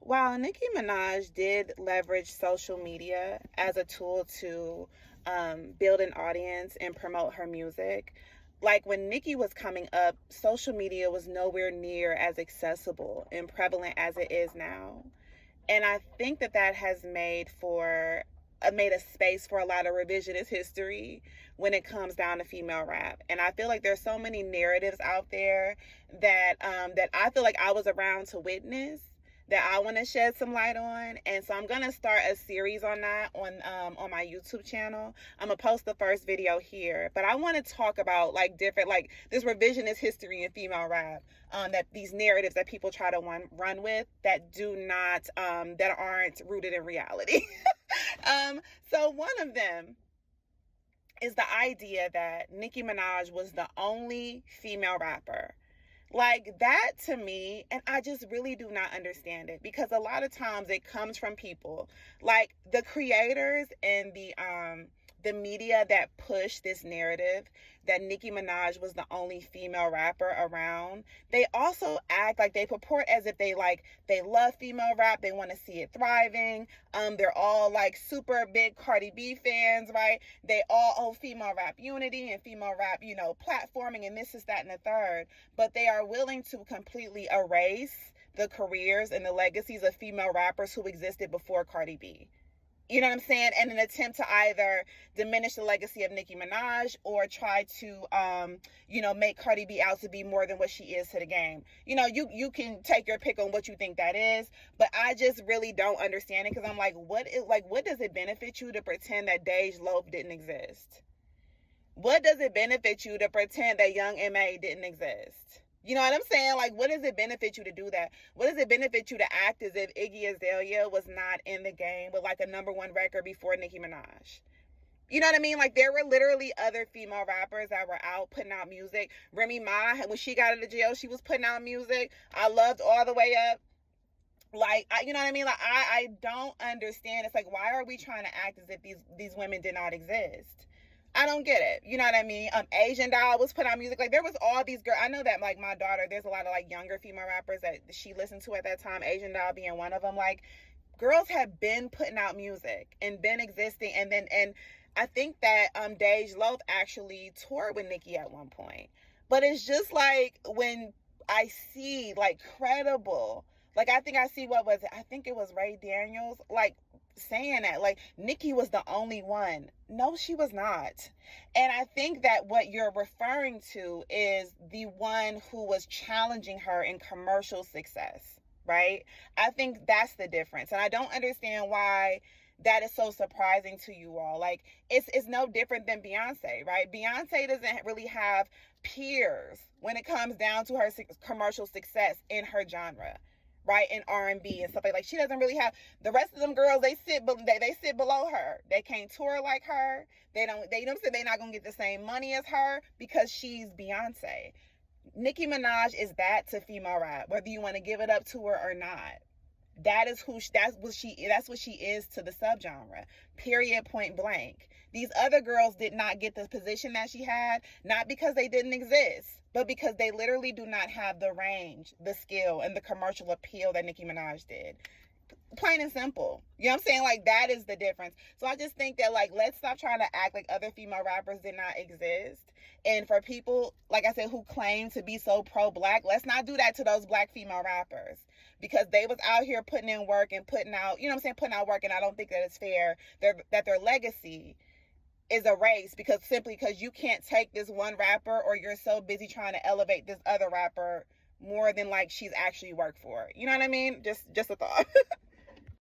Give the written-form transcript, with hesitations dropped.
While Nicki Minaj did leverage social media as a tool to build an audience and promote her music, like when Nicki was coming up, social media was nowhere near as accessible and prevalent as it is now. And I think that that has made a space for a lot of revisionist history when it comes down to female rap. And I feel like there's so many narratives out there that I feel like I was around to witness, that I want to shed some light on. And so I'm gonna start a series on that on my YouTube channel. I'm gonna post the first video here, but I want to talk about like different, like this revisionist history in female rap, that these narratives that people try to run with that do not that aren't rooted in reality. So one of them is the idea that Nicki Minaj was the only female rapper. Like that to me, and I just really do not understand it, because a lot of times it comes from people like the creators and the media that push this narrative that Nicki Minaj was the only female rapper around. They also act like they purport as if they love female rap, they want to see it thriving. They're all like super big Cardi B fans, right? They all female rap unity and female rap, platforming and this is that and the third. But they are willing to completely erase the careers and the legacies of female rappers who existed before Cardi B. You know what I'm saying? And an attempt to either diminish the legacy of Nicki Minaj or try to, make Cardi B out to be more than what she is to the game. You can take your pick on what you think that is, but I just really don't understand it, because I'm like, what does it benefit you to pretend that Dej Loaf didn't exist? What does it benefit you to pretend that Young M.A. didn't exist? You know what I'm saying? Like, what does it benefit you to do that? What does it benefit you to act as if Iggy Azalea was not in the game with like a #1 record before Nicki Minaj? You know what I mean? Like, there were literally other female rappers that were out putting out music. Remy Ma, when she got out of jail, she was putting out music. I loved All the Way Up. Like, you know what I mean? Like, I don't understand. It's like, why are we trying to act as if these women did not exist? I don't get it. You know what I mean? Asian Doll was put out music. Like, there was all these girls. I know that, like, my daughter, there's a lot of, like, younger female rappers that she listened to at that time, Asian Doll being one of them. Like, girls have been putting out music and been existing. And I think that Dej Loaf actually toured with Nicki at one point. But it's just, like, when I see, like, credible, like, I think I see, I think it was Ray Daniels, like, saying that, like, Nicki was the only one. No, she was not. And I think that what you're referring to is the one who was challenging her in commercial success, right? I think that's the difference. And I don't understand why that is so surprising to you all. Like, it's no different than Beyonce, right? Beyonce doesn't really have peers when it comes down to her commercial success in her genre, right? In R&B and stuff like she doesn't really have. The rest of them girls, they sit below her. They can't tour like her. They don't say they're not gonna get the same money as her because she's Beyonce. Nicki Minaj is that to female rap, whether you want to give it up to her or not. That's what she is to the subgenre. Period, point blank. These other girls did not get the position that she had, not because they didn't exist, but because they literally do not have the range, the skill, and the commercial appeal that Nicki Minaj did. Plain and simple. You know what I'm saying? Like, that is the difference. So I just think that, like, let's stop trying to act like other female rappers did not exist. And for people, like I said, who claim to be so pro-black, let's not do that to those black female rappers, because they was out here putting in work and putting out, putting out work. And I don't think that it's fair that their legacy is erased simply because you can't take this one rapper, or you're so busy trying to elevate this other rapper more than like she's actually worked for. You know what I mean? Just a thought.